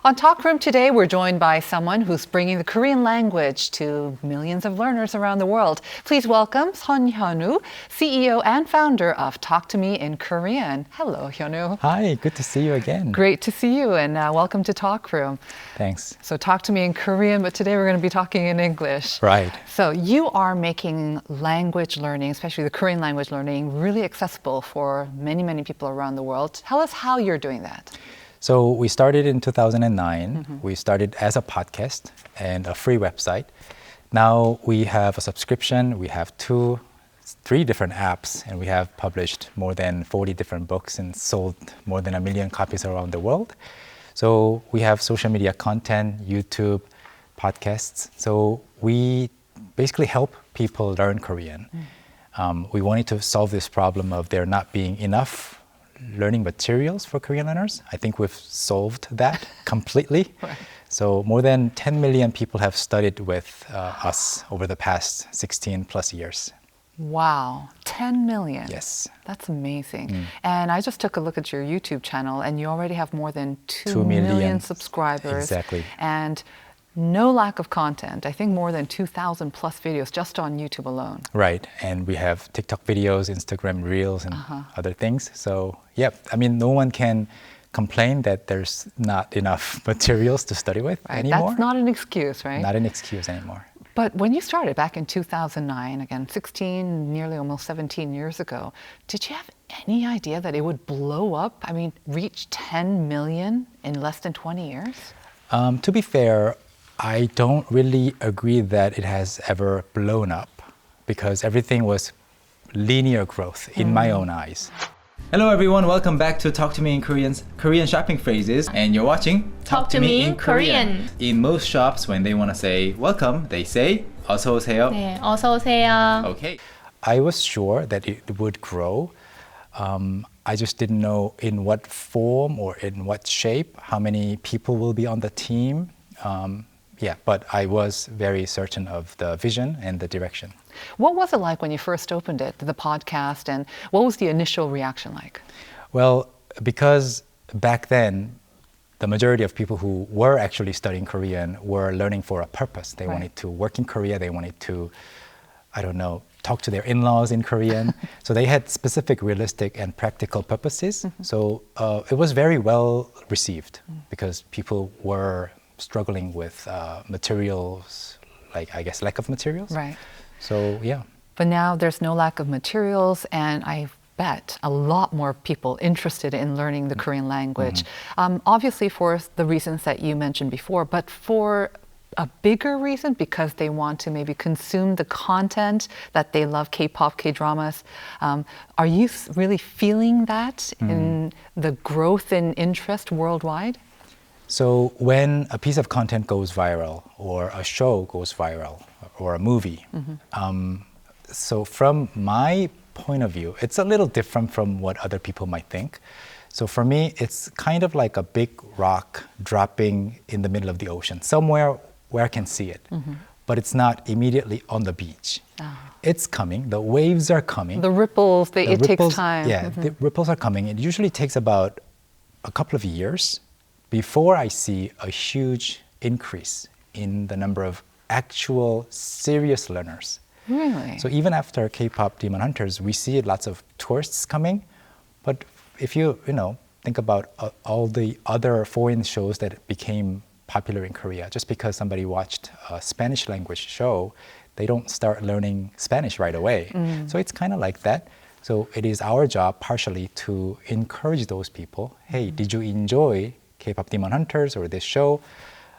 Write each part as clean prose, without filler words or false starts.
On Talk Room today, we're joined by someone who's bringing the Korean language to millions of learners around the world. Please welcome Hyun-woo, CEO and founder of Talk to Me in Korean. Hello, Hyun-woo. Hi, good to see you again. Great to see you, and welcome to Talk Room. Thanks. So talk to me in Korean, but today we're going to be talking in English. Right. So you are making language learning, especially the Korean language learning, really accessible for many, many people around the world. Tell us how you're doing that. So we started in 2009. We started as a podcast and a free website. Now we have a subscription. We have 3 different apps, and we have published more than 40 different books and sold more than 1 million copies around the world. So we have social media content, YouTube, podcasts. So we basically help people learn Korean. We wanted to solve this problem of there not being enough learning materials for Korean learners. I think we've solved that completely. Right. So more than 10 million people have studied with us over the past 16 plus years. Wow, 10 million. Yes. That's amazing. And I just took a look at your YouTube channel, and you already have more than 2 2 million million subscribers. Exactly. And no lack of content. I think more than 2,000 plus videos just on YouTube alone. Right. And we have TikTok videos, Instagram Reels, and other things. So, yeah, I mean, no one can complain that there's not enough materials to study with anymore. That's not an excuse, right? Not an excuse anymore. But when you started back in 2009, again, 16, nearly almost 17 years ago, did you have any idea that it would blow up? I mean, reach 10 million in less than 20 years? To be fair, I don't really agree that it has ever blown up because everything was linear growth in my own eyes. Hello everyone, welcome back to Talk to Me in Korean's Korean shopping phrases, and you're watching Talk to Me in Korean. In most shops, when they want to say welcome, they say 어서 오세요. 네, 어서 오세요. Okay. I was sure that it would grow. I just didn't know in what form or in what shape, how many people will be on the team. But I was very certain of the vision and the direction. What was it like when you first opened it, the podcast, and what was the initial reaction like? Well, because back then, the majority of people who were actually studying Korean were learning for a purpose. They wanted to work in Korea. They wanted to, talk to their in-laws in Korean. So they had specific realistic and practical purposes. So it was very well received because people were struggling with materials, like I guess lack of materials. Right. So yeah. But now there's no lack of materials, and I bet a lot more people interested in learning the Korean language. Obviously for the reasons that you mentioned before, but for a bigger reason because they want to maybe consume the content that they love, K-pop, K-dramas. Are you really feeling that in the growth in interest worldwide? So when a piece of content goes viral or a show goes viral or a movie, so from my point of view, it's a little different from what other people might think. So for me, it's kind of like a big rock dropping in the middle of the ocean, somewhere where I can see it, but it's not immediately on the beach. It's coming, the waves are coming. The ripples, it takes time. Yeah, the ripples are coming. It usually takes about a couple of years before I see a huge increase in the number of actual serious learners. Really? So even after K-pop Demon Hunters, we see lots of tourists coming. But if you think about all the other foreign shows that became popular in Korea, just because somebody watched a Spanish language show, they don't start learning Spanish right away. So it's kind of like that. So it is our job partially to encourage those people. Hey, did you enjoy K-pop Demon Hunters or this show.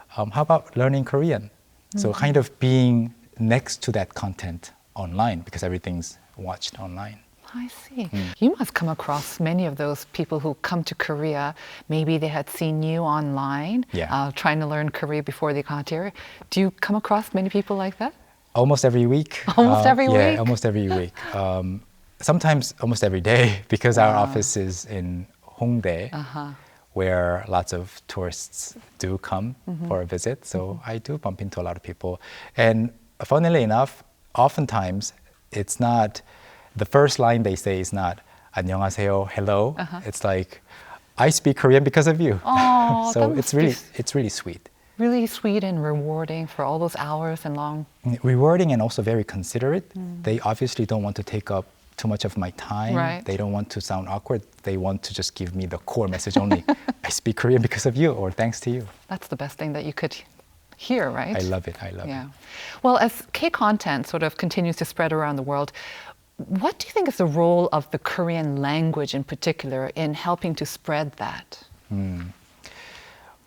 How about learning Korean? So kind of being next to that content online because everything's watched online. I see. You must come across many of those people who come to Korea. Maybe they had seen you online, trying to learn Korea before they got here. Do you come across many people like that? Almost every week. Almost every week? Yeah, almost every week. Sometimes almost every day because our office is in Hongdae, where lots of tourists do come for a visit. So I do bump into a lot of people. And funnily enough, oftentimes it's not, the first line they say is not 안녕하세요, hello. It's like, I speak Korean because of you. Oh, so it's really sweet. Really sweet and rewarding for all those hours and long. Rewarding and also very considerate. They obviously don't want to take up too much of my time. Right. They don't want to sound awkward. They want to just give me the core message only. I speak Korean because of you or thanks to you. That's the best thing that you could hear, right? I love it. I love it. Well, as K-content sort of continues to spread around the world, what do you think is the role of the Korean language in particular in helping to spread that?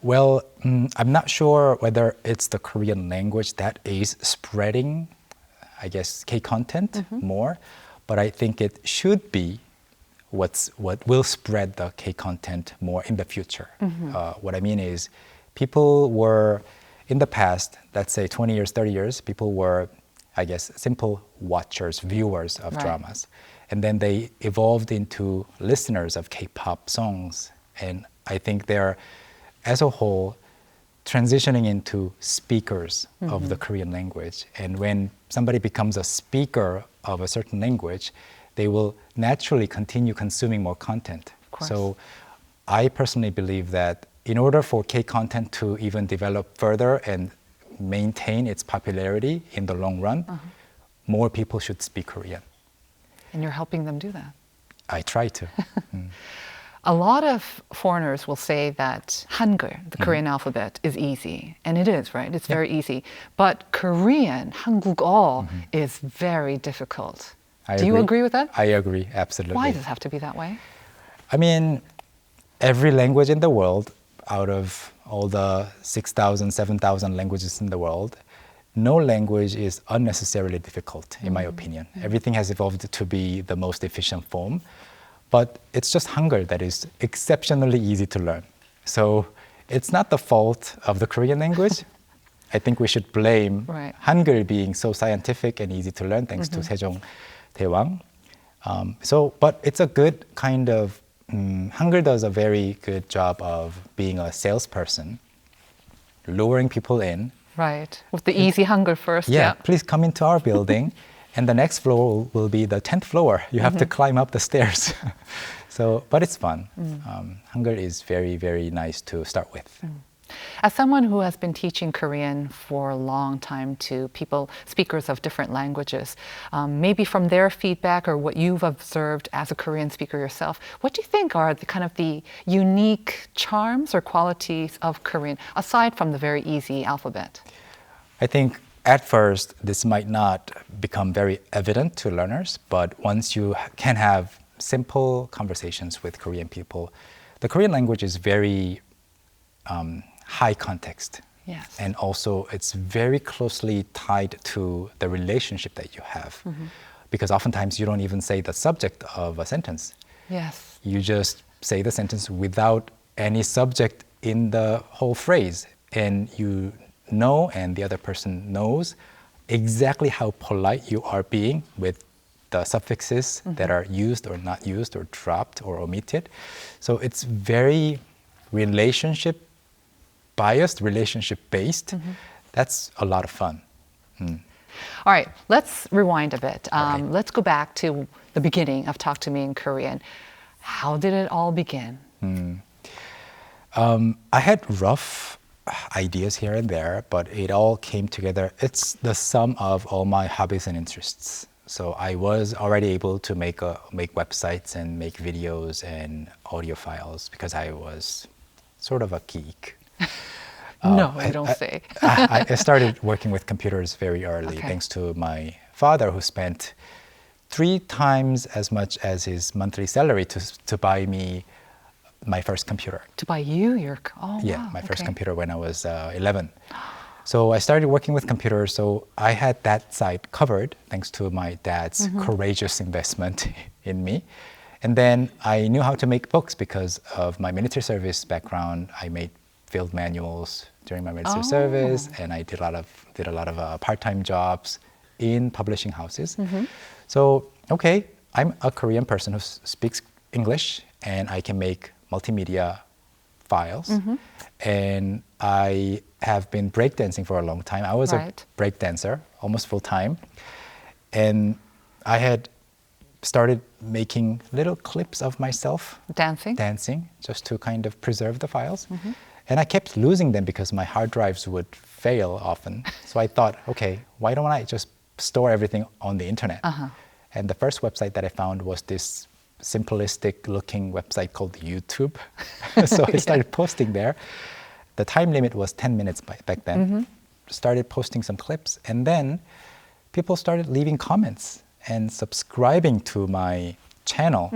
Well, I'm not sure whether it's the Korean language that is spreading, I guess, K-content more, but I think it should be what will spread the K-content more in the future. What I mean is people were, in the past, let's say 20 years, 30 years, people were, I guess, simple watchers, viewers of dramas. And then they evolved into listeners of K-pop songs. And I think they're, as a whole, transitioning into speakers of the Korean language. And when somebody becomes a speaker of a certain language, they will naturally continue consuming more content. So I personally believe that in order for K-content to even develop further and maintain its popularity in the long run, more people should speak Korean. And you're helping them do that. I try to. A lot of foreigners will say that Hangeul, the Korean alphabet, is easy. And it is, right? It's very easy. But Korean, 한국어, is very difficult. Do you agree with that? I agree, absolutely. Why does it have to be that way? I mean, every language in the world, out of all the 6,000, 7,000 languages in the world, no language is unnecessarily difficult, in my opinion. Everything has evolved to be the most efficient form. But it's just Hangul that is exceptionally easy to learn. So it's not the fault of the Korean language. I think we should blame Hangul being so scientific and easy to learn thanks to Sejong Daewang. But it's a good kind of, Hangul does a very good job of being a salesperson, luring people in. Right, with the easy Hangul first. Yeah, please come into our building. And the next floor will be the 10th floor. You have to climb up the stairs. But it's fun. Hangul is very, very nice to start with. As someone who has been teaching Korean for a long time to people, speakers of different languages, maybe from their feedback or what you've observed as a Korean speaker yourself, what do you think are the kind of the unique charms or qualities of Korean, aside from the very easy alphabet? I think at first, this might not become very evident to learners, but once you can have simple conversations with Korean people, the Korean language is very high context. Yes. And also, it's very closely tied to the relationship that you have. Because oftentimes, you don't even say the subject of a sentence. Yes. You just say the sentence without any subject in the whole phrase. And you know, and the other person knows exactly how polite you are being with the suffixes that are used or not used or dropped or omitted. So it's very relationship biased, relationship based. That's a lot of fun. All right, let's rewind a bit. Right. Let's go back to the beginning of Talk to Me in Korean. How did it all begin? I had rough ideas here and there, but it all came together. It's the sum of all my hobbies and interests. So I was already able to make websites and make videos and audio files because I was sort of a geek. No, I don't say. I started working with computers very early, thanks to my father, who spent 3 times as much as his monthly salary to buy me my first computer. To buy you your... Oh, Yeah, wow. my first Okay. computer when I was 11. So I started working with computers, so I had that side covered thanks to my dad's courageous investment in me. And then I knew how to make books because of my military service background. I made field manuals during my military service, and I did a lot of part-time jobs in publishing houses. So, okay, I'm a Korean person who speaks English, and I can make multimedia files. And I have been breakdancing for a long time. I was Right. a breakdancer, almost full time. And I had started making little clips of myself Dancing? just to kind of preserve the files. And I kept losing them because my hard drives would fail often. So I thought, okay, why don't I just store everything on the internet? And the first website that I found was this simplistic looking website called YouTube. So I started posting there. The time limit was 10 minutes back then. Started posting some clips, and then people started leaving comments and subscribing to my channel,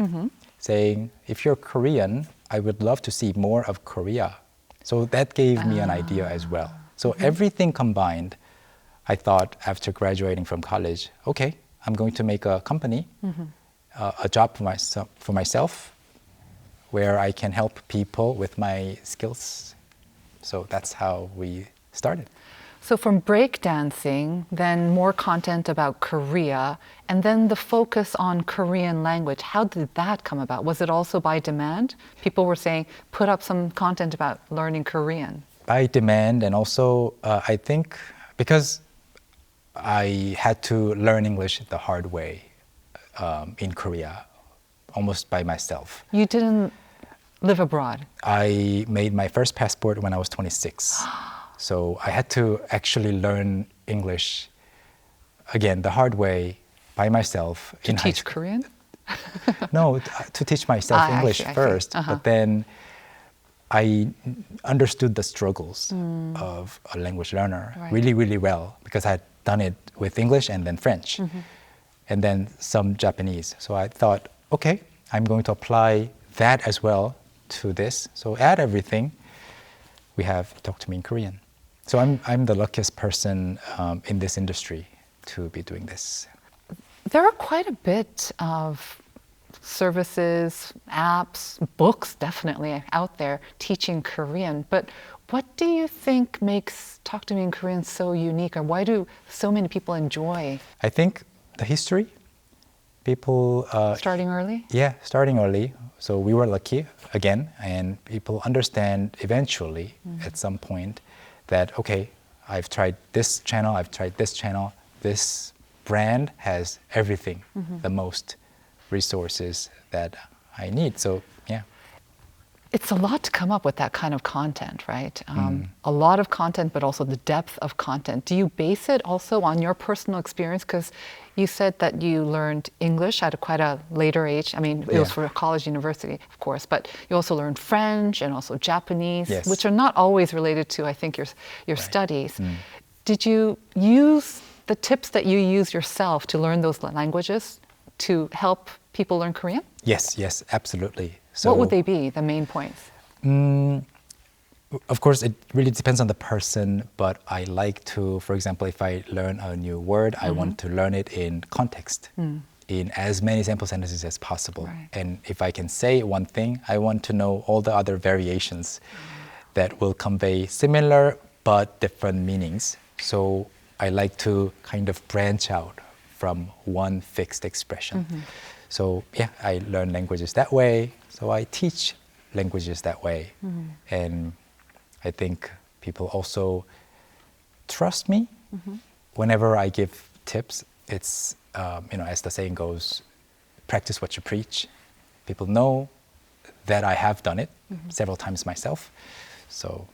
saying, if you're Korean, I would love to see more of Korea. So that gave me an idea as well. So everything combined, I thought after graduating from college, okay, I'm going to make a company, a job for myself, where I can help people with my skills. So that's how we started. So from breakdancing, then more content about Korea, and then the focus on Korean language. How did that come about? Was it also by demand? People were saying, put up some content about learning Korean. By demand, and also I think because I had to learn English the hard way in Korea, almost by myself. You didn't live abroad. I made my first passport when I was 26. So I had to actually learn English again the hard way by myself. To teach Korean? No, to teach myself English I see. first. But then I understood the struggles of a language learner really, really well because I had done it with English and then French and then some Japanese. So I thought, okay, I'm going to apply that as well to this. So add everything. We have Talk to Me in Korean. So I'm the luckiest person in this industry to be doing this. There are quite a bit of services, apps, books definitely out there teaching Korean. But what do you think makes Talk to Me in Korean so unique, or why do so many people enjoy? I think the history. People Starting early? Yeah, starting early. So we were lucky again, and people understand eventually at some point that, okay, I've tried this channel, I've tried this channel, this brand has everything, the most resources that I need. So, yeah. It's a lot to come up with that kind of content, right? A lot of content, but also the depth of content. Do you base it also on your personal experience? Because you said that you learned English at quite a later age. I mean, it was for college, university, of course, but you also learned French and also Japanese, Yes. which are not always related to, I think, your studies. Did you use the tips that you use yourself to learn those languages to help people learn Korean? Yes, absolutely. So, What would they be, the main points? Of course, it really depends on the person, but I like to, for example, if I learn a new word, I want to learn it in context, in as many sample sentences as possible. Right. And if I can say one thing, I want to know all the other variations that will convey similar but different meanings. So I like to kind of branch out from one fixed expression. So yeah, I learn languages that way. So I teach languages that way. And I think people also trust me. Whenever I give tips, it's, as the saying goes, practice what you preach. People know that I have done it several times myself. So,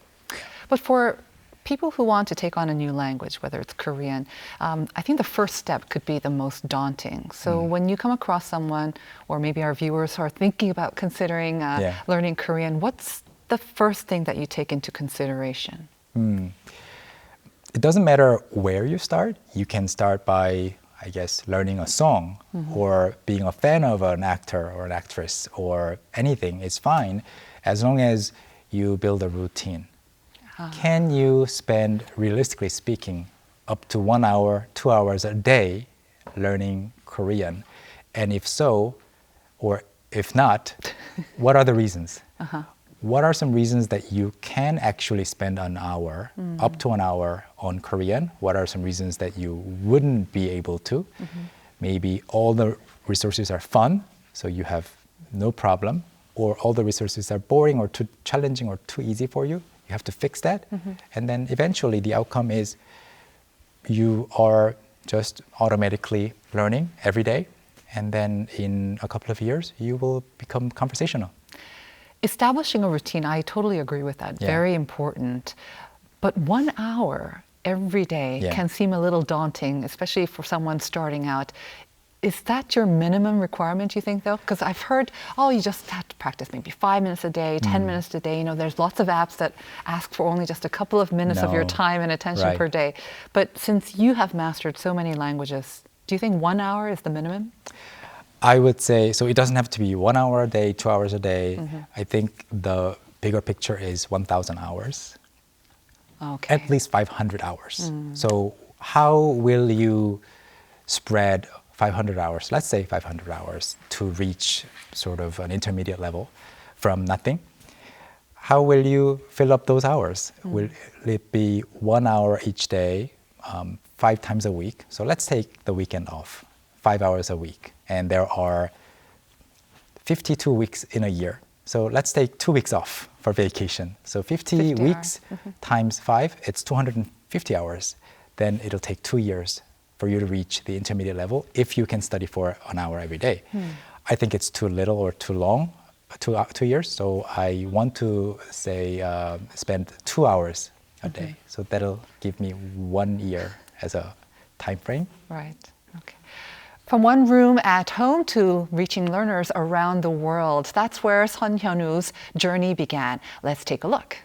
But for people who want to take on a new language, whether it's Korean, I think the first step could be the most daunting. So when you come across someone, or maybe our viewers who are thinking about considering learning Korean, what's the first thing that you take into consideration? It doesn't matter where you start. You can start by I guess, learning a song or being a fan of an actor or an actress or anything is fine as long as you build a routine. Can you spend, realistically speaking, up to 1 hour, 2 hours a day learning Korean? And if so, or if not, what are the reasons? What are some reasons that you can actually spend an hour, up to an hour on Korean? What are some reasons that you wouldn't be able to? Maybe all the resources are fun, so you have no problem, or all the resources are boring or too challenging or too easy for you. You have to fix that. And then eventually the outcome is you are just automatically learning every day. And then in a couple of years, you will become conversational. Establishing a routine, I totally agree with that. Yeah. Very important. But 1 hour every day can seem a little daunting, especially for someone starting out. Is that your minimum requirement, you think, though? Because I've heard, you just have to practice maybe 5 minutes a day, 10 minutes a day. You know, there's lots of apps that ask for only just a couple of minutes of your time and attention per day. But since you have mastered so many languages, do you think 1 hour is the minimum? I would say, so it doesn't have to be 1 hour a day, 2 hours a day. I think the bigger picture is 1,000 hours. Okay. At least 500 hours. So how will you spread 500 hours, let's say 500 hours, to reach sort of an intermediate level from nothing? How will you fill up those hours? Will it be 1 hour each day, 5 times a week? So let's take the weekend off, 5 hours a week. And there are 52 weeks in a year. So let's take 2 weeks off for vacation. So 50 weeks times 5, it's 250 hours. Then it'll take 2 years for you to reach the intermediate level if you can study for an hour every day. I think it's too little or too long, 2 years. So I want to say spend 2 hours a day. So that'll give me 1 year as a time frame. Right. Okay. From one room at home to reaching learners around the world. That's where Hyun-woo's journey began. Let's take a look.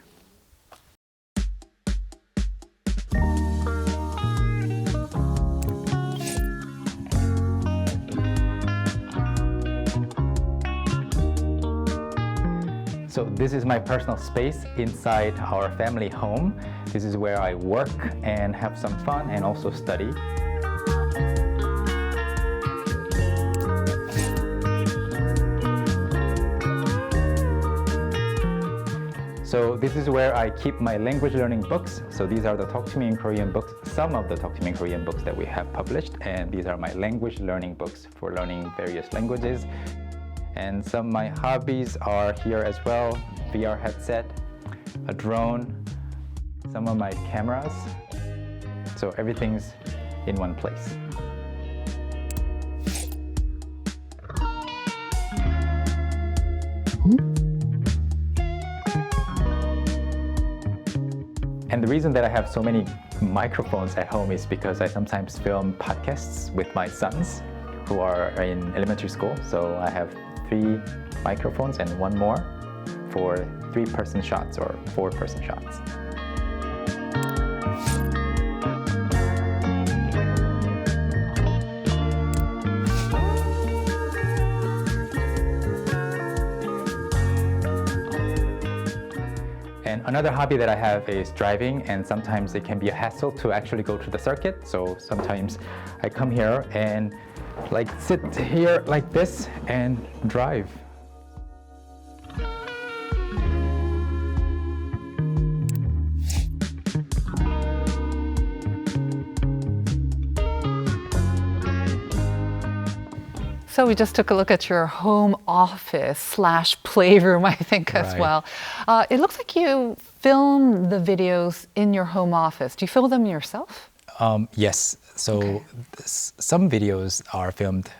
So this is my personal space inside our family home. This is where I work and have some fun and also study. So this is where I keep my language learning books. So these are the Talk to Me in Korean books, some of the Talk to Me in Korean books that we have published. And these are my language learning books for learning various languages. And some of my hobbies are here as well. VR headset, a drone, some of my cameras. So everything's in one place. And the reason that I have so many microphones at home is because I sometimes film podcasts with my sons who are in elementary school. So I have 3 microphones and 1 more for 3-person shots or 4-person shots. And another hobby that I have is driving, and sometimes it can be a hassle to actually go to the circuit. So sometimes I come here and sit here like this and drive. So we just took a look at your home office / playroom, I think, as well. It looks like you film the videos in your home office. Do you film them yourself? Yes. So some videos are filmed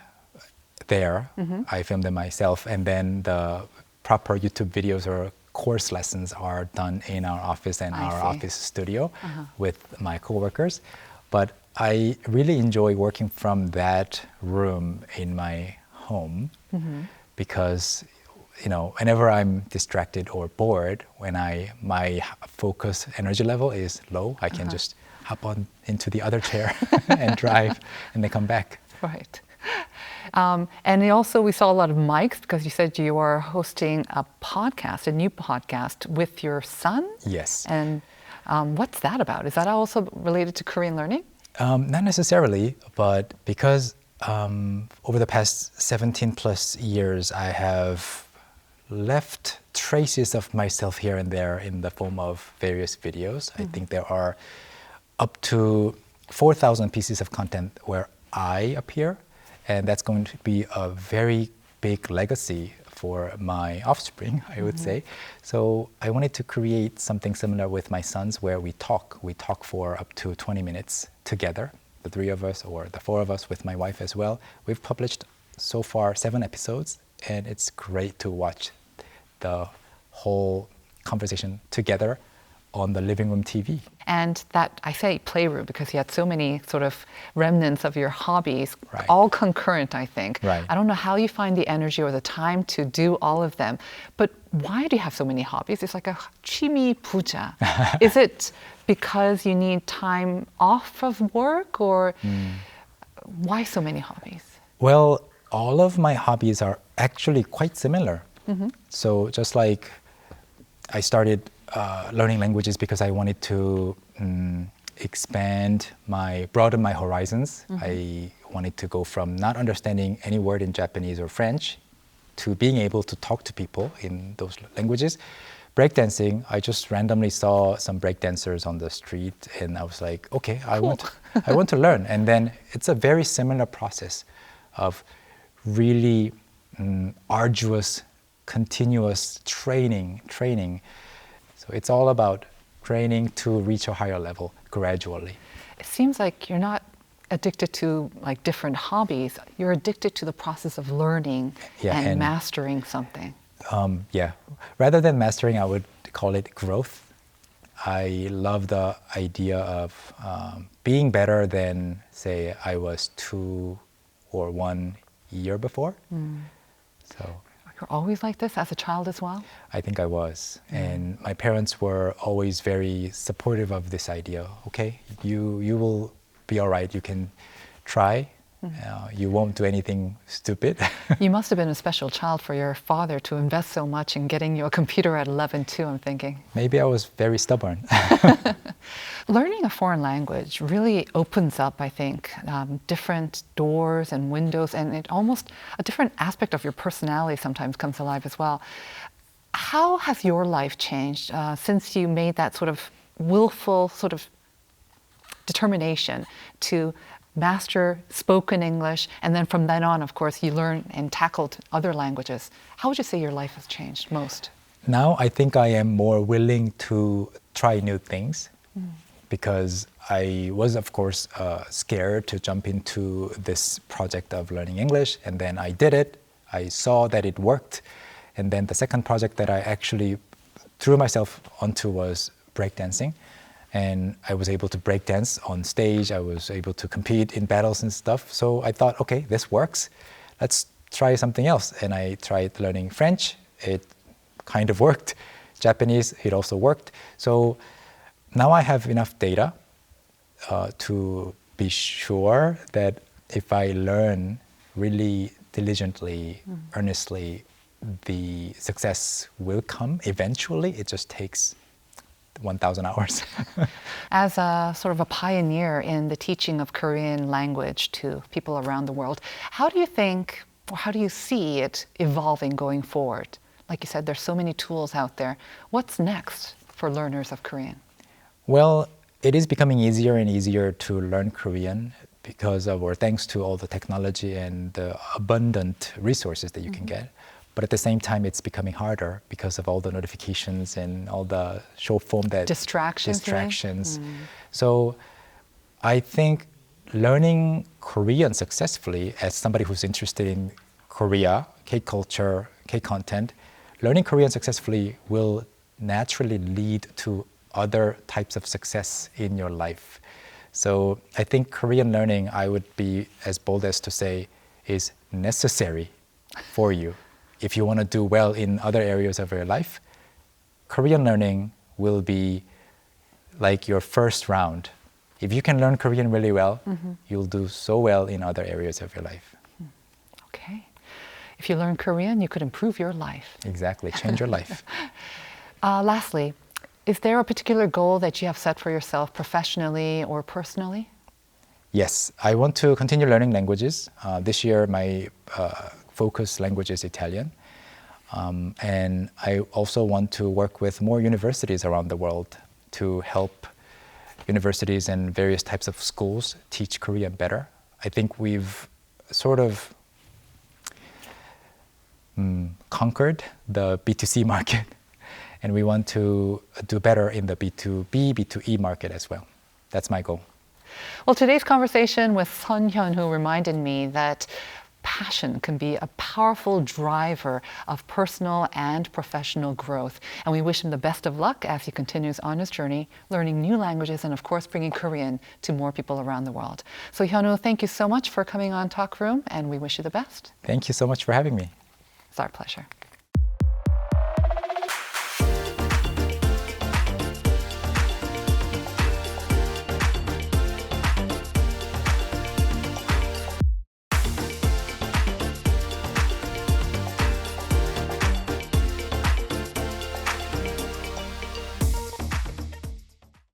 there. I film them myself, and then the proper YouTube videos or course lessons are done in our office and our office studio with my coworkers. But I really enjoy working from that room in my home because, whenever I'm distracted or bored, when my focus energy level is low, I can just hop on into the other chair and drive, and then come back. Right. And also, we saw a lot of mics because you said you are hosting a podcast, a new podcast with your son. Yes. And what's that about? Is that also related to Korean learning? Not necessarily, but because over the past 17 plus years, I have left traces of myself here and there in the form of various videos. I think there are up to 4,000 pieces of content where I appear, and that's going to be a very big legacy for my offspring, I would say. So I wanted to create something similar with my sons where we talk. We talk for up to 20 minutes together, the three of us or the four of us with my wife as well. We've published so far 7 episodes, and it's great to watch the whole conversation together on the living room TV. And that, I say playroom because you had so many sort of remnants of your hobbies, Right. all concurrent, I think. Right. I don't know how you find the energy or the time to do all of them, but why do you have so many hobbies? It's like a 취미 부자. Is it because you need time off of work, or why so many hobbies? Well, all of my hobbies are actually quite similar. So just like I started learning languages because I wanted to broaden my horizons. I wanted to go from not understanding any word in Japanese or French to being able to talk to people in those languages. Breakdancing, I just randomly saw some breakdancers on the street, and I was like, okay, I want to learn. And then it's a very similar process of really arduous, continuous training. So it's all about training to reach a higher level gradually. It seems like you're not addicted to like different hobbies. You're addicted to the process of learning and mastering something. Yeah, rather than mastering, I would call it growth. I love the idea of being better than, say, I was 2 or 1 year before. So You're always like this as a child as well? I think I was. And my parents were always very supportive of this idea. Okay, you will be all right. You can try. You won't do anything stupid. You must have been a special child for your father to invest so much in getting you a computer at 11 too, I'm thinking. Maybe I was very stubborn. Learning a foreign language really opens up, I think, different doors and windows, and it almost a different aspect of your personality sometimes comes alive as well. How has your life changed since you made that sort of willful sort of determination to master spoken English, and then from then on, of course, you learned and tackled other languages? How would you say your life has changed most? Now I think I am more willing to try new things because I was, of course, scared to jump into this project of learning English, and then I did it. I saw that it worked, and then the second project that I actually threw myself onto was breakdancing. And I was able to break dance on stage. I was able to compete in battles and stuff. So I thought, okay, this works. Let's try something else. And I tried learning French. It kind of worked. Japanese, it also worked. So now I have enough data to be sure that if I learn really diligently, earnestly, the success will come eventually. It just takes 1,000 hours. As a sort of a pioneer in the teaching of Korean language to people around the world, how do you think, or how do you see it evolving going forward? Like you said, there's so many tools out there. What's next for learners of Korean? Well, it is becoming easier and easier to learn Korean because of, or thanks to all the technology and the abundant resources that you can get. But at the same time, it's becoming harder because of all the notifications and all the short form that distractions. So I think learning Korean successfully as somebody who's interested in Korea, Kculture, Kcontent, learning Korean successfully will naturally lead to other types of success in your life. So I think Korean learning, I would be as bold as to say, is necessary for you. If you want to do well in other areas of your life, Korean learning will be like your first round if you can learn Korean really well, you'll do so well in other areas of your life. Okay. If you learn Korean, you could improve your life. Exactly, change your life. Lastly, is there a particular goal that you have set for yourself professionally or personally? Yes, I want to continue learning languages. This year, my focus language is Italian. And I also want to work with more universities around the world to help universities and various types of schools teach Korean better. I think we've sort of conquered the B2C market, and we want to do better in the B2B, B2E market as well. That's my goal. Well, today's conversation with Hyun-woo reminded me that passion can be a powerful driver of personal and professional growth. And we wish him the best of luck as he continues on his journey, learning new languages and, of course, bringing Korean to more people around the world. So, Hyun-woo, thank you so much for coming on Talk Room, and we wish you the best. Thank you so much for having me. It's our pleasure.